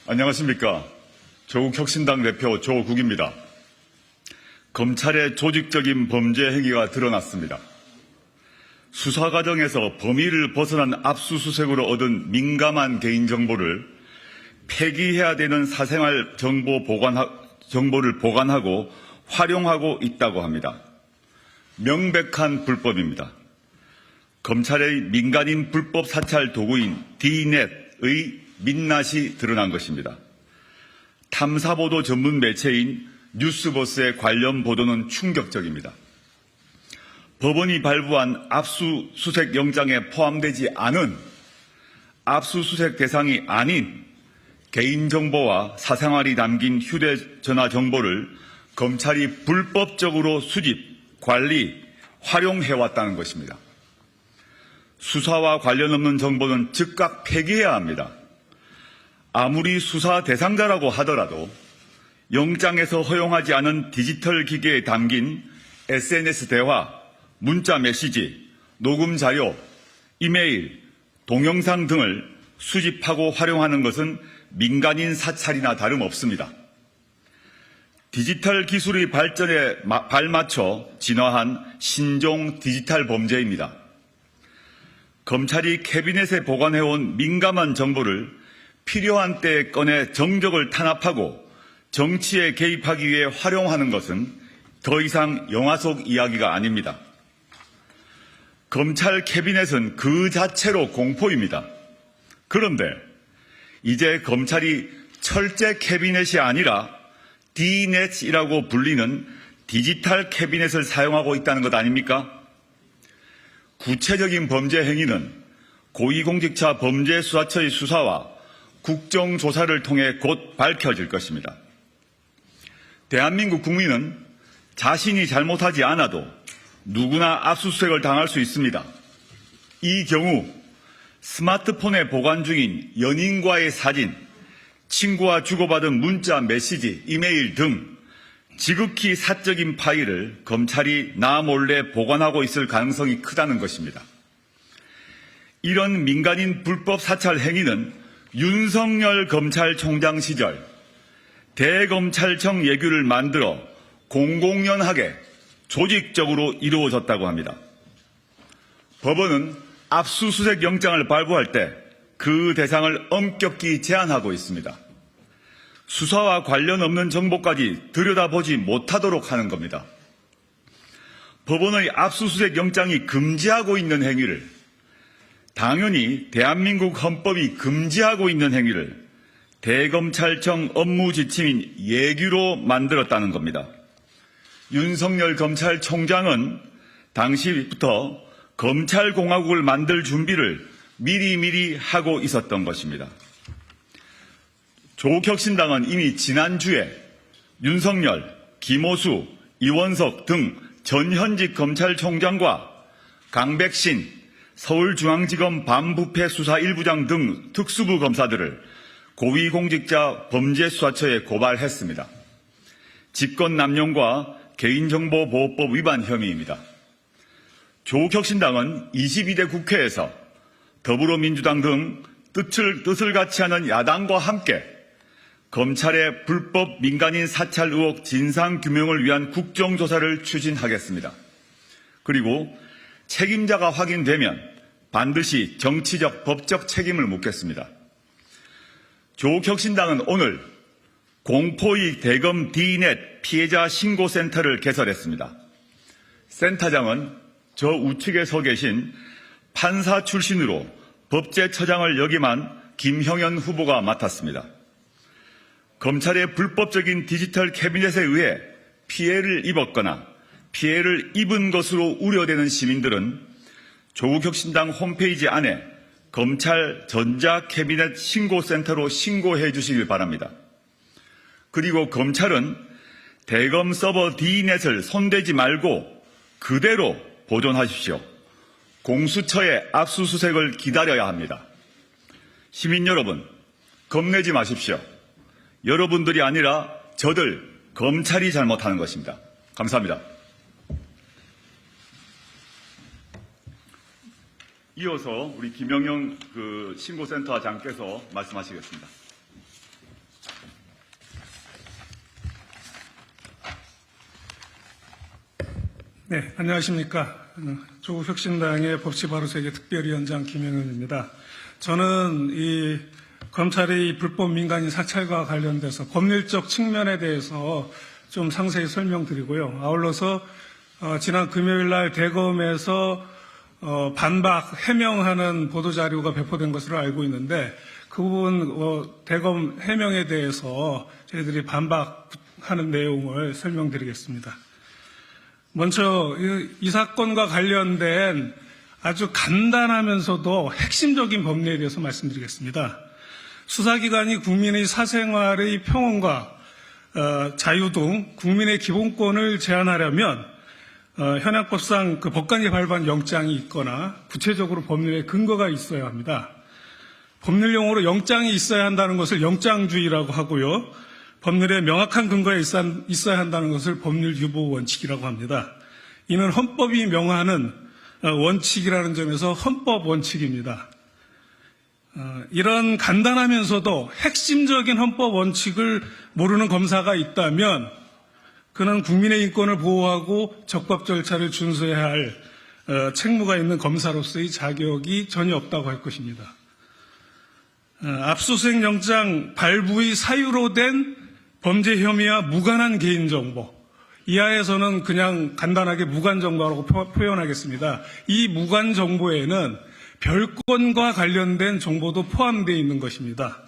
안녕하십니까. 조국혁신당 대표 조국입니다. 검찰의 조직적인 범죄 행위가 드러났습니다. 수사 과정에서 범위를 벗어난 압수수색으로 얻은 민감한 개인정보를 폐기해야 되는 사생활 정보를 보관하고 활용하고 있다고 합니다. 명백한 불법입니다. 검찰의 민간인 불법 사찰 도구인 D넷의 민낯이 드러난 것입니다. 탐사보도 전문 매체인 뉴스버스의 관련 보도는 충격적입니다. 법원이 발부한 압수수색 영장에 포함되지 않은 압수수색 대상이 아닌 개인정보와 사생활이 담긴 휴대전화 정보를 검찰이 불법적으로 수집, 관리, 활용해왔다는 것입니다. 수사와 관련 없는 정보는 즉각 폐기해야 합니다. 아무리 수사 대상자라고 하더라도 영장에서 허용하지 않은 디지털 기기에 담긴 SNS 대화, 문자 메시지, 녹음 자료, 이메일, 동영상 등을 수집하고 활용하는 것은 민간인 사찰이나 다름없습니다. 디지털 기술의 발전에 발맞춰 진화한 신종 디지털 범죄입니다. 검찰이 캐비넷에 보관해온 민감한 정보를 필요한 때에 꺼내 정적을 탄압하고 정치에 개입하기 위해 활용하는 것은 더 이상 영화 속 이야기가 아닙니다. 검찰 캐비넷은 그 자체로 공포입니다. 그런데 이제 검찰이 철제 캐비넷이 아니라 D넷이라고 불리는 디지털 캐비넷을 사용하고 있다는 것 아닙니까? 구체적인 범죄 행위는 고위공직자 범죄수사처의 수사와 국정조사를 통해 곧 밝혀질 것입니다. 대한민국 국민은 자신이 잘못하지 않아도 누구나 압수수색을 당할 수 있습니다. 이 경우 스마트폰에 보관 중인 연인과의 사진, 친구와 주고받은 문자, 메시지, 이메일 등 지극히 사적인 파일을 검찰이 나 몰래 보관하고 있을 가능성이 크다는 것입니다. 이런 민간인 불법 사찰 행위는 윤석열 검찰총장 시절 대검찰청 예규를 만들어 공공연하게 조직적으로 이루어졌다고 합니다. 법원은 압수수색 영장을 발부할 때 그 대상을 엄격히 제한하고 있습니다. 수사와 관련 없는 정보까지 들여다보지 못하도록 하는 겁니다. 법원의 압수수색 영장이 금지하고 있는 행위를, 당연히 대한민국 헌법이 금지하고 있는 행위를 대검찰청 업무 지침인 예규로 만들었다는 겁니다. 윤석열 검찰총장은 당시부터 검찰공화국을 만들 준비를 미리미리 하고 있었던 것입니다. 조국혁신당은 이미 지난주에 윤석열, 김호수, 이원석 등 전현직 검찰총장과 강백신 서울중앙지검 반부패수사 1부장 등 특수부 검사들을 고위공직자 범죄수사처에 고발했습니다. 직권남용과 개인정보보호법 위반 혐의입니다. 조국혁신당은 22대 국회에서 더불어민주당 등 뜻을 같이 하는 야당과 함께 검찰의 불법 민간인 사찰 의혹 진상규명을 위한 국정조사를 추진하겠습니다. 그리고 책임자가 확인되면 반드시 정치적, 법적 책임을 묻겠습니다. 조국혁신당은 오늘 공포의 대검 D넷 피해자 신고센터를 개설했습니다. 센터장은 저 우측에 서 계신 판사 출신으로 법제처장을 역임한 김형현 후보가 맡았습니다. 검찰의 불법적인 디지털 캐비넷에 의해 피해를 입었거나 피해를 입은 것으로 우려되는 시민들은 조국혁신당 홈페이지 안에 검찰 전자캐비넷 신고센터로 신고해 주시길 바랍니다. 그리고 검찰은 대검 서버 D넷을 손대지 말고 그대로 보존하십시오. 공수처의 압수수색을 기다려야 합니다. 시민 여러분, 겁내지 마십시오. 여러분들이 아니라 저들, 검찰이 잘못하는 것입니다. 감사합니다. 이어서 우리 김영영 신고센터장께서 말씀하시겠습니다. 네, 안녕하십니까. 조국혁신당의 법치바로세계 특별위원장 김영현입니다. 저는 이 검찰의 불법 민간인 사찰과 관련돼서 법률적 측면에 대해서 좀 상세히 설명드리고요. 아울러서 지난 금요일 날 대검에서 반박 해명하는 보도자료가 배포된 것으로 알고 있는데 그 부분 대검 해명에 대해서 저희들이 반박하는 내용을 설명드리겠습니다. 먼저 이 사건과 관련된 아주 간단하면서도 핵심적인 법리에 대해서 말씀드리겠습니다. 수사기관이 국민의 사생활의 평온과 자유 등 국민의 기본권을 제한하려면 현행법상 그 법관이 발부한 영장이 있거나 구체적으로 법률에 근거가 있어야 합니다. 법률 용어로 영장이 있어야 한다는 것을 영장주의라고 하고요. 법률에 명확한 근거가 있어야 한다는 것을 법률 유보 원칙이라고 합니다. 이는 헌법이 명하는 원칙이라는 점에서 헌법 원칙입니다. 이런 간단하면서도 핵심적인 헌법 원칙을 모르는 검사가 있다면 그는 국민의 인권을 보호하고 적법 절차를 준수해야 할 책무가 있는 검사로서의 자격이 전혀 없다고 할 것입니다. 압수수색 영장 발부의 사유로 된 범죄 혐의와 무관한 개인정보, 이하에서는 그냥 간단하게 무관정보라고 표현하겠습니다. 이 무관정보에는 별건과 관련된 정보도 포함되어 있는 것입니다.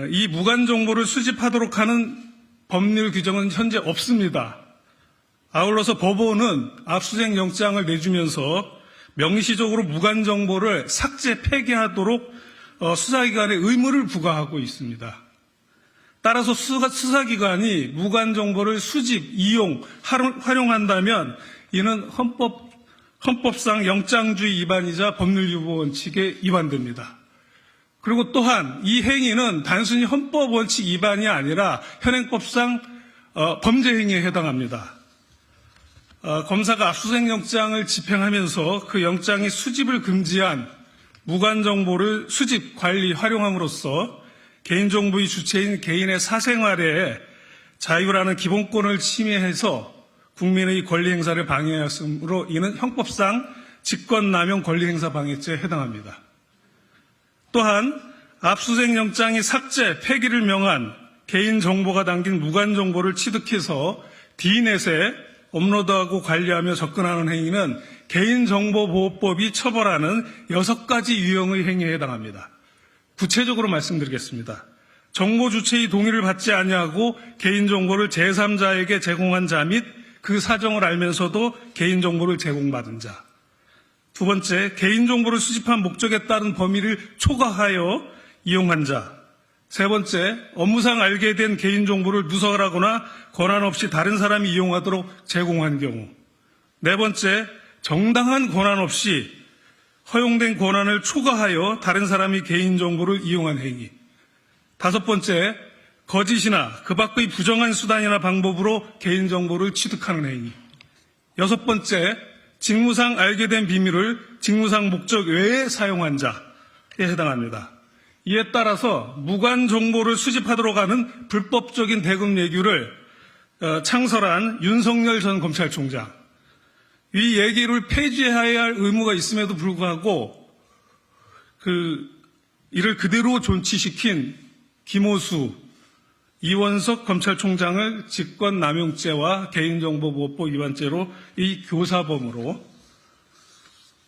이 무관정보를 수집하도록 하는 법률 규정은 현재 없습니다. 아울러서 법원은 압수수색 영장을 내주면서 명시적으로 무관정보를 삭제, 폐기하도록 수사기관에 의무를 부과하고 있습니다. 따라서 수사기관이 무관정보를 수집, 이용, 활용한다면 이는 헌법상 영장주의 위반이자 법률유보 원칙에 위반됩니다. 그리고 또한 이 행위는 단순히 헌법 원칙 위반이 아니라 현행법상 범죄 행위에 해당합니다. 검사가 압수수색 영장을 집행하면서 그 영장의 수집을 금지한 무관정보를 수집, 관리, 활용함으로써 개인정보의 주체인 개인의 사생활에 자유라는 기본권을 침해해서 국민의 권리 행사를 방해하였으므로 이는 형법상 직권남용 권리행사 방해죄에 해당합니다. 또한 압수수색 영장이 삭제, 폐기를 명한 개인정보가 담긴 무관정보를 취득해서 D넷에 업로드하고 관리하며 접근하는 행위는 개인정보보호법이 처벌하는 6가지 유형의 행위에 해당합니다. 구체적으로 말씀드리겠습니다. 정보 주체의 동의를 받지 아니하고 개인정보를 제3자에게 제공한 자 및 그 사정을 알면서도 개인정보를 제공받은 자. 두 번째, 개인정보를 수집한 목적에 따른 범위를 초과하여 이용한 자. 세 번째, 업무상 알게 된 개인정보를 누설하거나 권한 없이 다른 사람이 이용하도록 제공한 경우. 네 번째, 정당한 권한 없이 허용된 권한을 초과하여 다른 사람이 개인정보를 이용한 행위. 다섯 번째, 거짓이나 그 밖의 부정한 수단이나 방법으로 개인정보를 취득하는 행위. 여섯 번째, 직무상 알게 된 비밀을 직무상 목적 외에 사용한 자에 해당합니다. 이에 따라서 무관정보를 수집하도록 하는 불법적인 대금 예규를 창설한 윤석열 전 검찰총장. 이 예기를 폐지해야 할 의무가 있음에도 불구하고 이를 그대로 존치시킨 김호수, 이원석 검찰총장을 직권남용죄와 개인정보보호법 위반죄로 이 교사범으로,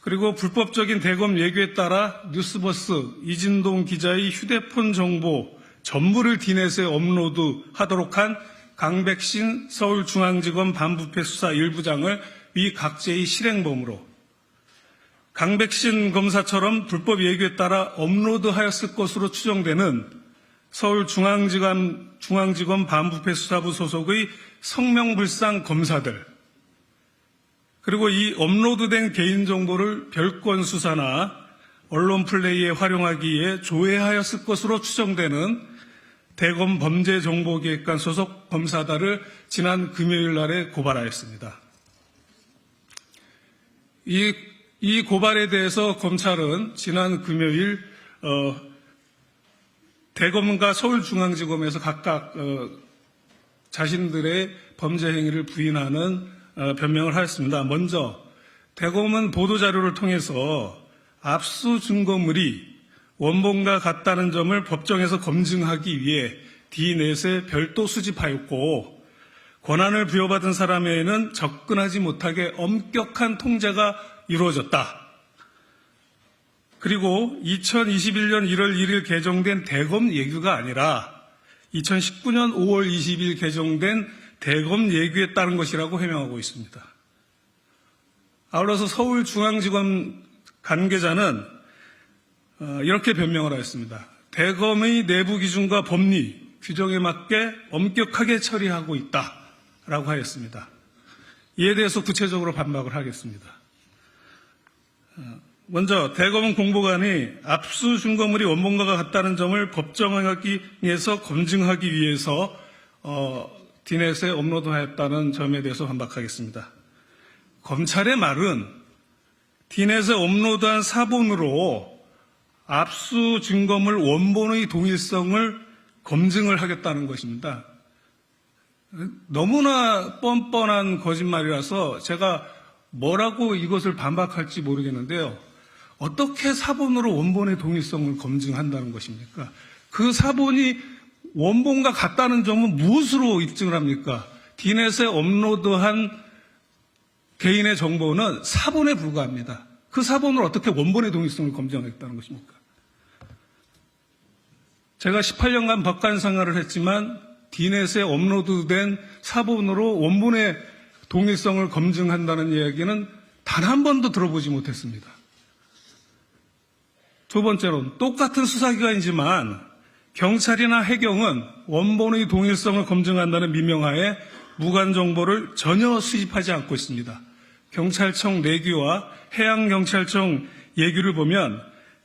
그리고 불법적인 대검 예규에 따라 뉴스버스 이진동 기자의 휴대폰 정보 전부를 D넷에 업로드하도록 한 강백신 서울중앙지검 반부패 수사 1부장을 위 각제의 실행범으로, 강백신 검사처럼 불법 예규에 따라 업로드하였을 것으로 추정되는 서울중앙지검 반부패 수사부 소속의 성명불상 검사들, 그리고 이 업로드된 개인정보를 별건 수사나 언론 플레이에 활용하기 위해 조회하였을 것으로 추정되는 대검 범죄정보기획관 소속 검사들을 지난 금요일 날에 고발하였습니다. 이 고발에 대해서 검찰은 지난 금요일 대검과 서울중앙지검에서 각각 자신들의 범죄 행위를 부인하는 변명을 하였습니다. 먼저 대검은 보도자료를 통해서 압수 증거물이 원본과 같다는 점을 법정에서 검증하기 위해 D넷에 별도 수집하였고 권한을 부여받은 사람에게는 접근하지 못하게 엄격한 통제가 이루어졌다. 그리고 2021년 1월 1일 개정된 대검 예규가 아니라 2019년 5월 20일 개정된 대검 예규에 따른 것이라고 해명하고 있습니다. 아울러서 서울중앙지검 관계자는 이렇게 변명을 하였습니다. 대검의 내부 기준과 법리, 규정에 맞게 엄격하게 처리하고 있다라고 하였습니다. 이에 대해서 구체적으로 반박을 하겠습니다. 먼저 대검은 공보관이 압수 증거물이 원본과 같다는 점을 법정에서 검증하기 위해서 D넷에 업로드하였다는 점에 대해서 반박하겠습니다. 검찰의 말은 D넷에 업로드한 사본으로 압수 증거물 원본의 동일성을 검증을 하겠다는 것입니다. 너무나 뻔뻔한 거짓말이라서 제가 뭐라고 이것을 반박할지 모르겠는데요. 어떻게 사본으로 원본의 동일성을 검증한다는 것입니까? 그 사본이 원본과 같다는 점은 무엇으로 입증을 합니까? D넷에 업로드한 개인의 정보는 사본에 불과합니다. 그 사본을 어떻게 원본의 동일성을 검증하겠다는 것입니까? 제가 18년간 법관 생활을 했지만 D넷에 업로드된 사본으로 원본의 동일성을 검증한다는 이야기는 단 한 번도 들어보지 못했습니다. 두 번째로 똑같은 수사기관이지만 경찰이나 해경은 원본의 동일성을 검증한다는 미명하에 무관 정보를 전혀 수집하지 않고 있습니다. 경찰청 내규와 해양경찰청 예규를 보면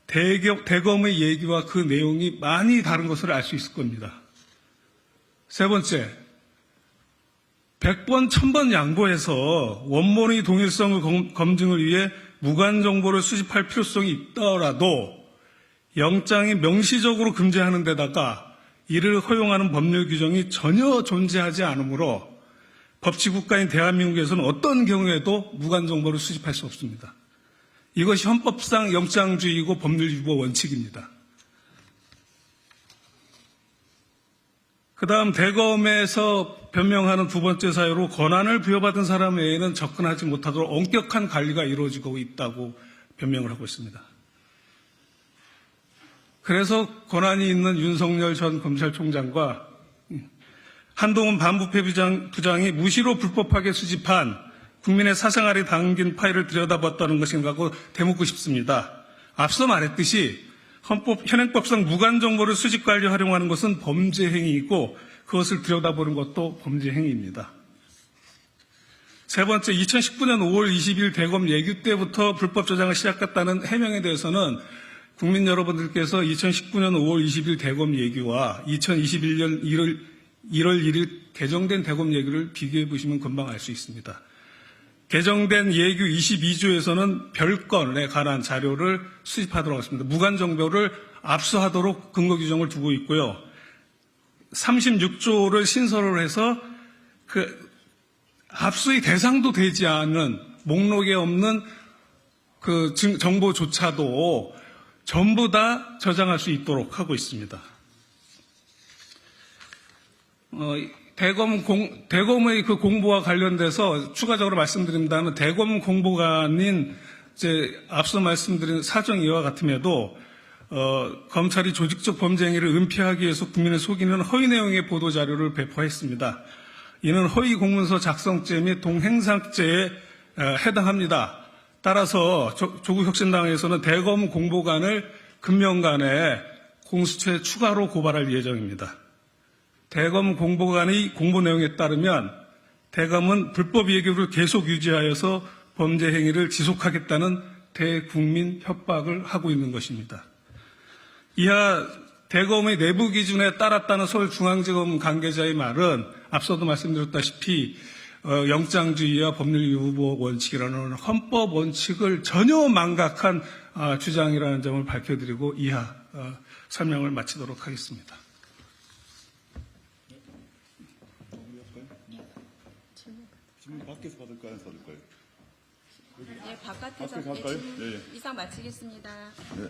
대검의 예규와 그 내용이 많이 다른 것을 알 수 있을 겁니다. 세 번째, 100번, 1000번 양보해서 원본의 동일성을 검증을 위해 무관 정보를 수집할 필요성이 있더라도 영장이 명시적으로 금지하는 데다가 이를 허용하는 법률 규정이 전혀 존재하지 않으므로 법치국가인 대한민국에서는 어떤 경우에도 무관 정보를 수집할 수 없습니다. 이것이 헌법상 영장주의이고 법률유보 원칙입니다. 그 다음 대검에서 변명하는 두 번째 사유로 권한을 부여받은 사람 외에는 접근하지 못하도록 엄격한 관리가 이루어지고 있다고 변명을 하고 있습니다. 그래서 권한이 있는 윤석열 전 검찰총장과 한동훈 반부패 부장이 무시로 불법하게 수집한 국민의 사생활이 담긴 파일을 들여다봤다는 것인가고 되묻고 싶습니다. 앞서 말했듯이 현행법상 무관 정보를 수집 관리 활용하는 것은 범죄 행위이고 그것을 들여다보는 것도 범죄 행위입니다. 세 번째, 2019년 5월 20일 대검 예규 때부터 불법 저장을 시작했다는 해명에 대해서는 국민 여러분들께서 2019년 5월 20일 대검 예규와 2021년 1월 1일 개정된 대검 예규를 비교해 보시면 금방 알 수 있습니다. 개정된 예규 22조에서는 별건에 관한 자료를 수집하도록 했습니다. 무관 정보를 압수하도록 근거 규정을 두고 있고요. 36조를 신설을 해서 그 압수의 대상도 되지 않은 목록에 없는 그 정보조차도 전부 다 저장할 수 있도록 하고 있습니다. 대검의 그 공보와 관련돼서 추가적으로 말씀드린다면 대검 공보관인 앞서 말씀드린 사정 이와 같음에도 검찰이 조직적 범죄 행위를 은폐하기 위해서 국민을 속이는 허위 내용의 보도 자료를 배포했습니다. 이는 허위 공문서 작성죄 및 동행상죄에 해당합니다. 따라서 조국혁신당에서는 대검 공보관을 금년간에 공수처에 추가로 고발할 예정입니다. 대검 공보관의 공보 내용에 따르면 대검은 불법 예규를 계속 유지하여서 범죄 행위를 지속하겠다는 대국민 협박을 하고 있는 것입니다. 이하 대검의 내부 기준에 따랐다는 서울중앙지검 관계자의 말은 앞서도 말씀드렸다시피 영장주의와 법률유보 원칙이라는 헌법 원칙을 전혀 망각한 주장이라는 점을 밝혀드리고 이하 설명을 마치도록 하겠습니다. 질문 밖에서 받을까요? 안에서 받을까요? 네, 바깥에서 밖에서 할까요? 질문 예, 예. 이상 마치겠습니다. 네.